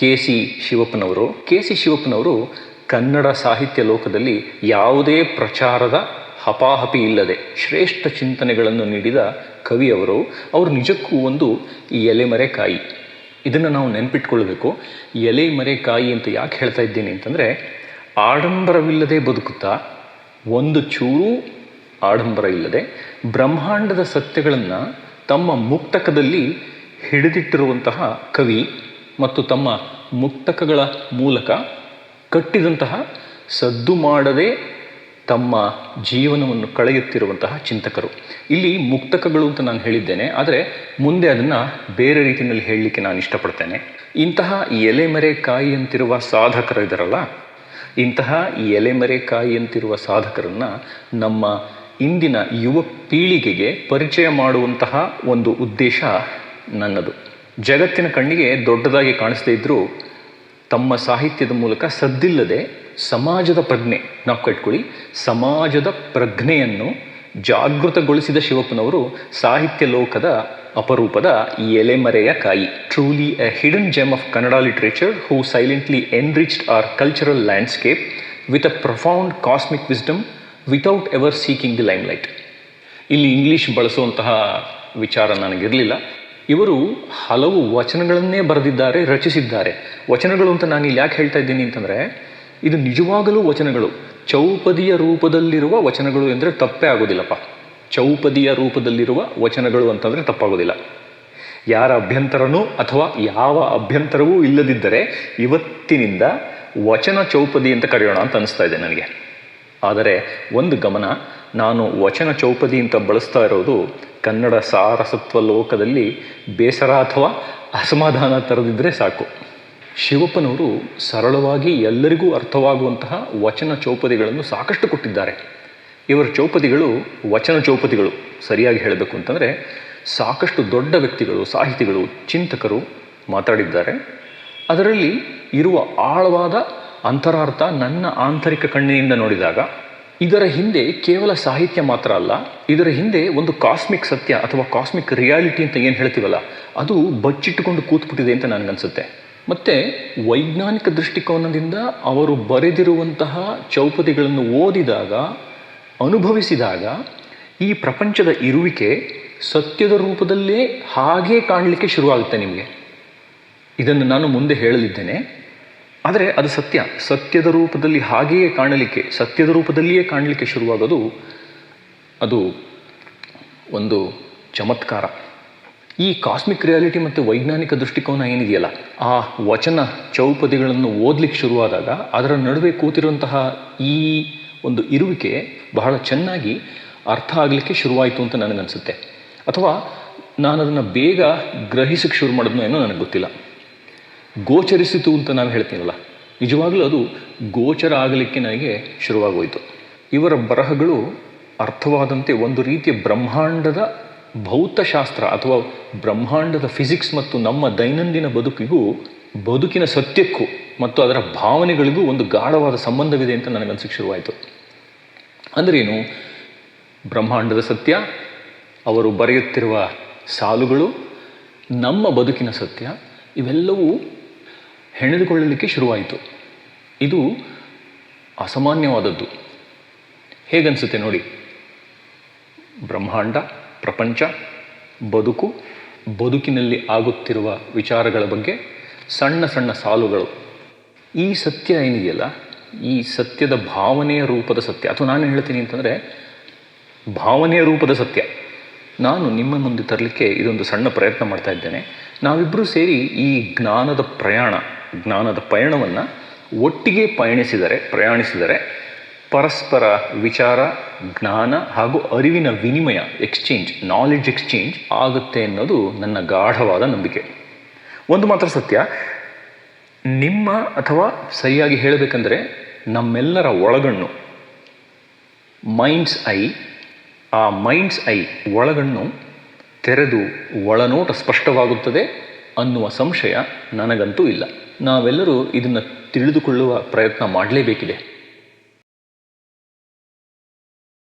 KC. ಶಿವಪ್ಪನವರು Kannada ಸಾಹಿತ್ಯ ಲೋಕದಲ್ಲಿ ಯಾವುದೇ ಪ್ರಚಾರದ ಹಪಾಹಪಿ ಇಲ್ಲದೆ ಶ್ರೇಷ್ಠ ಚಿಂತನೆಗಳನ್ನು ನೀಡಿದ ಕವಿಯವರು. ಅವರು ನಿಜಕ್ಕೂ ಒಂದು ಎಲೆಮರೆಕಾಯಿ. ಇದನ್ನು ನಾವು ನೆನಪಿಟ್ಕೊಳ್ಬೇಕು. ಎಲೆಮರೆಕಾಯಿ ಅಂತ ಯಾಕೆ ಹೇಳ್ತಾ ಇದ್ದೀನಿ ಅಂತಂದರೆ, ಆಡಂಬರವಿಲ್ಲದೆ ಬದುಕುತ್ತಾ, ಒಂದು ಚೂರು ಆಡಂಬರ ಇಲ್ಲದೆ ಬ್ರಹ್ಮಾಂಡದ ಸತ್ಯಗಳನ್ನು ತಮ್ಮ ಮುಕ್ತಕದಲ್ಲಿ ಹಿಡಿದಿಟ್ಟಿರುವಂತಹ ಕವಿ ಮತ್ತು ತಮ್ಮ ಮುಕ್ತಕಗಳ ಮೂಲಕ ಕಟ್ಟಿದಂತಹ, ಸದ್ದು ಮಾಡದೆ ತಮ್ಮ ಜೀವನವನ್ನು ಕಳೆಯುತ್ತಿರುವಂತಹ ಚಿಂತಕರು. ಇಲ್ಲಿ ಮುಕ್ತಕಗಳು ಅಂತ ನಾನು ಹೇಳಿದ್ದೇನೆ, ಆದರೆ ಮುಂದೆ ಅದನ್ನು ಬೇರೆ ರೀತಿಯಲ್ಲಿ ಹೇಳಲಿಕ್ಕೆ ನಾನು ಇಷ್ಟಪಡ್ತೇನೆ. ಇಂತಹ ಎಲೆಮರೆಕಾಯಿ ಅಂತಿರುವ ಸಾಧಕರಿದ್ದಾರಲ್ಲ, ಇಂತಹ ಎಲೆಮರೆಕಾಯಿ ಅಂತಿರುವ ಸಾಧಕರನ್ನು ನಮ್ಮ ಇಂದಿನ ಯುವ ಪೀಳಿಗೆಗೆ ಪರಿಚಯ ಮಾಡುವಂತಹ ಒಂದು ಉದ್ದೇಶ ನನ್ನದು. ಜಗತ್ತಿನ ಕಣ್ಣಿಗೆ ದೊಡ್ಡದಾಗಿ ಕಾಣಿಸದೇ ಇದ್ದರೂ ತಮ್ಮ ಸಾಹಿತ್ಯದ ಮೂಲಕ ಸದ್ದಿಲ್ಲದೆ ಸಮಾಜದ ಪ್ರಜ್ಞೆ, ನಾವು ಕಟ್ಕೊಳ್ಳಿ, ಸಮಾಜದ ಪ್ರಜ್ಞೆಯನ್ನು ಜಾಗೃತಗೊಳಿಸಿದ ಶಿವಪ್ಪನವರು ಸಾಹಿತ್ಯ ಲೋಕದ ಅಪರೂಪದ ಎಲೆಮರೆಯ ಕಾಯಿ. Truly a hidden gem of Kannada literature who silently enriched our cultural landscape with a profound cosmic wisdom without ever seeking the limelight. ಇಲ್ಲಿ ಇಂಗ್ಲೀಷ್ ಬಳಸುವಂತಹ ವಿಚಾರ ನನಗಿರಲಿಲ್ಲ. ಇವರು ಹಲವು ವಚನಗಳನ್ನೇ ಬರೆದಿದ್ದಾರೆ, ರಚಿಸಿದ್ದಾರೆ. ವಚನಗಳು ಅಂತ ನಾನು ಇಲ್ಲಿ ಯಾಕೆ ಹೇಳ್ತಾ ಇದ್ದೀನಿ ಅಂತಂದರೆ, ಇದು ನಿಜವಾಗಲೂ ವಚನಗಳು. ಚೌಪದಿಯ ರೂಪದಲ್ಲಿರುವ ವಚನಗಳು ಎಂದರೆ ತಪ್ಪೇ ಆಗೋದಿಲ್ಲಪ್ಪ. ಚೌಪದಿಯ ರೂಪದಲ್ಲಿರುವ ವಚನಗಳು ಅಂತಂದರೆ ತಪ್ಪಾಗೋದಿಲ್ಲ. ಯಾರ ಅಭ್ಯಂತರನೂ ಅಥವಾ ಯಾವ ಅಭ್ಯಂತರವೂ ಇಲ್ಲದಿದ್ದರೆ ಇವತ್ತಿನಿಂದ ವಚನ ಚೌಪದಿ ಅಂತ ಕರೆಯೋಣ ಅಂತ ಅನಿಸ್ತಾ ಇದೆ ನನಗೆ. ಆದರೆ ಒಂದು ಗಮನ, ನಾನು ವಚನ ಚೌಪದಿ ಅಂತ ಬಳಸ್ತಾ ಇರೋದು ಕನ್ನಡ ಸಾರಸತ್ವ ಲೋಕದಲ್ಲಿ ಬೇಸರ ಅಥವಾ ಅಸಮಾಧಾನ ತರದಿದ್ದರೆ ಸಾಕು. ಶಿವಪ್ಪನವರು ಸರಳವಾಗಿ ಎಲ್ಲರಿಗೂ ಅರ್ಥವಾಗುವಂತಹ ವಚನ ಚೌಪದಿಗಳನ್ನು ಸಾಕಷ್ಟು ಕೊಟ್ಟಿದ್ದಾರೆ. ಇವರ ಚೌಪದಿಗಳು ವಚನ ಚೌಪದಿಗಳು, ಸರಿಯಾಗಿ ಹೇಳಬೇಕು ಅಂತಂದರೆ ಸಾಕಷ್ಟು ದೊಡ್ಡ ವ್ಯಕ್ತಿಗಳು, ಸಾಹಿತಿಗಳು, ಚಿಂತಕರು ಮಾತಾಡಿದ್ದಾರೆ. ಅದರಲ್ಲಿ ಇರುವ ಆಳವಾದ ಅಂತರಾರ್ಥ ನನ್ನ ಆಂತರಿಕ ಕಣ್ಣಿನಿಂದ ನೋಡಿದಾಗ, ಇದರ ಹಿಂದೆ ಕೇವಲ ಸಾಹಿತ್ಯ ಮಾತ್ರ ಅಲ್ಲ, ಇದರ ಹಿಂದೆ ಒಂದು ಕಾಸ್ಮಿಕ್ ಸತ್ಯ ಅಥವಾ ಕಾಸ್ಮಿಕ್ ರಿಯಾಲಿಟಿ ಅಂತ ಏನು ಹೇಳ್ತೀವಲ್ಲ, ಅದು ಬಚ್ಚಿಟ್ಟುಕೊಂಡು ಕೂತ್ಬಿಟ್ಟಿದೆ ಅಂತ ನನಗನ್ಸುತ್ತೆ. ಮತ್ತು ವೈಜ್ಞಾನಿಕ ದೃಷ್ಟಿಕೋನದಿಂದ ಅವರು ಬರೆದಿರುವಂತಹ ಚೌಪದಿಗಳನ್ನು ಓದಿದಾಗ, ಅನುಭವಿಸಿದಾಗ ಈ ಪ್ರಪಂಚದ ಇರುವಿಕೆ ಸತ್ಯದ ರೂಪದಲ್ಲೇ ಹಾಗೇ ಕಾಣಲಿಕ್ಕೆ ಶುರುವಾಗುತ್ತೆ ನಿಮಗೆ. ಇದನ್ನು ನಾನು ಮುಂದೆ ಹೇಳಲಿದ್ದೇನೆ. ಆದರೆ ಅದು ಸತ್ಯದ ರೂಪದಲ್ಲಿ ಹಾಗೆಯೇ ಕಾಣಲಿಕ್ಕೆ, ಸತ್ಯದ ರೂಪದಲ್ಲಿಯೇ ಕಾಣಲಿಕ್ಕೆ ಶುರುವಾಗೋದು ಅದು ಒಂದು ಚಮತ್ಕಾರ. ಈ ಕಾಸ್ಮಿಕ್ ರಿಯಾಲಿಟಿ ಮತ್ತು ವೈಜ್ಞಾನಿಕ ದೃಷ್ಟಿಕೋನ ಏನಿದೆಯಲ್ಲ, ಆ ವಚನ ಚೌಪದಿಗಳನ್ನು ಓದಲಿಕ್ಕೆ ಶುರುವಾದಾಗ ಅದರ ನಡುವೆ ಕೂತಿರುವಂತಹ ಈ ಒಂದು ಇರುವಿಕೆ ಬಹಳ ಚೆನ್ನಾಗಿ ಅರ್ಥ ಆಗಲಿಕ್ಕೆ ಶುರುವಾಯಿತು ಅಂತ ನನಗನ್ಸುತ್ತೆ. ಅಥವಾ ನಾನು ಅದನ್ನು ಬೇಗ ಗ್ರಹಿಸಕ್ಕೆ ಶುರು ಮಾಡೋದನ್ನೋ ಏನೋ ನನಗೆ ಗೊತ್ತಿಲ್ಲ. ಗೋಚರಿಸಿತು ಅಂತ ನಾವು ಹೇಳ್ತೀವಲ್ಲ, ನಿಜವಾಗಲೂ ಅದು ಗೋಚರ ಆಗಲಿಕ್ಕೆ ನನಗೆ ಶುರುವಾಗೋಯಿತು. ಇವರ ಬರಹಗಳು ಅರ್ಥವಾದಂತೆ ಒಂದು ರೀತಿಯ ಬ್ರಹ್ಮಾಂಡದ ಭೌತಶಾಸ್ತ್ರ ಅಥವಾ ಬ್ರಹ್ಮಾಂಡದ ಫಿಸಿಕ್ಸ್ ಮತ್ತು ನಮ್ಮ ದೈನಂದಿನ ಬದುಕಿನ ಸತ್ಯಕ್ಕೂ ಮತ್ತು ಅದರ ಭಾವನೆಗಳಿಗೂ ಒಂದು ಗಾಢವಾದ ಸಂಬಂಧವಿದೆ ಅಂತ ನನಗನ್ಸಕ್ಕೆ ಶುರುವಾಯಿತು. ಅಂದ್ರೇನು? ಬ್ರಹ್ಮಾಂಡದ ಸತ್ಯ, ಅವರು ಬರೆಯುತ್ತಿರುವ ಸಾಲುಗಳು, ನಮ್ಮ ಬದುಕಿನ ಸತ್ಯ, ಇವೆಲ್ಲವೂ ಹೆಣೆದುಕೊಳ್ಳಲಿಕ್ಕೆ ಶುರುವಾಯಿತು. ಇದು ಅಸಾಮಾನ್ಯವಾದದ್ದು. ಹೇಗನ್ಸುತ್ತೆ ನೋಡಿ. ಬ್ರಹ್ಮಾಂಡ, ಪ್ರಪಂಚ, ಬದುಕಿನಲ್ಲಿ ಆಗುತ್ತಿರುವ ವಿಚಾರಗಳ ಬಗ್ಗೆ ಸಣ್ಣ ಸಣ್ಣ ಸಾಲುಗಳು. ಈ ಸತ್ಯ ಏನಿದೆಯಲ್ಲ, ಈ ಸತ್ಯದ ಭಾವನೆಯ ರೂಪದ ಸತ್ಯ, ಅಥವಾ ನಾನು ಹೇಳ್ತೀನಿ ಅಂತಂದರೆ ಭಾವನೆಯ ರೂಪದ ಸತ್ಯ, ನಾನು ನಿಮ್ಮ ಮುಂದೆ ತರಲಿಕ್ಕೆ ಇದೊಂದು ಸಣ್ಣ ಪ್ರಯತ್ನ ಮಾಡ್ತಾ ಇದ್ದೇನೆ. ನಾವಿಬ್ಬರೂ ಸೇರಿ ಈ ಜ್ಞಾನದ ಪಯಣವನ್ನು ಒಟ್ಟಿಗೆ ಪ್ರಯಾಣಿಸಿದರೆ ಪರಸ್ಪರ ವಿಚಾರ, ಜ್ಞಾನ ಹಾಗೂ ಅರಿವಿನ ವಿನಿಮಯ, ನಾಲೆಡ್ಜ್ ಎಕ್ಸ್ಚೇಂಜ್ ಆಗುತ್ತೆ ಅನ್ನೋದು ನನ್ನ ಗಾಢವಾದ ನಂಬಿಕೆ. ಒಂದು ಮಾತ್ರ ಸತ್ಯ, ನಿಮ್ಮ ಅಥವಾ ಸರಿಯಾಗಿ ಹೇಳಬೇಕಂದ್ರೆ ನಮ್ಮೆಲ್ಲರ ಒಳಗಣ್ಣು, ಆ ಮೈಂಡ್ಸ್ ಐ ಒಳಗಣ್ಣು ತೆರೆದು ಒಳನೋಟ ಸ್ಪಷ್ಟವಾಗುತ್ತದೆ ಅನ್ನುವ ಸಂಶಯ ನನಗಂತೂ ಇಲ್ಲ. ನಾವೆಲ್ಲರೂ ಇದನ್ನು ತಿಳಿದುಕೊಳ್ಳುವ ಪ್ರಯತ್ನ ಮಾಡಲೇಬೇಕಿದೆ.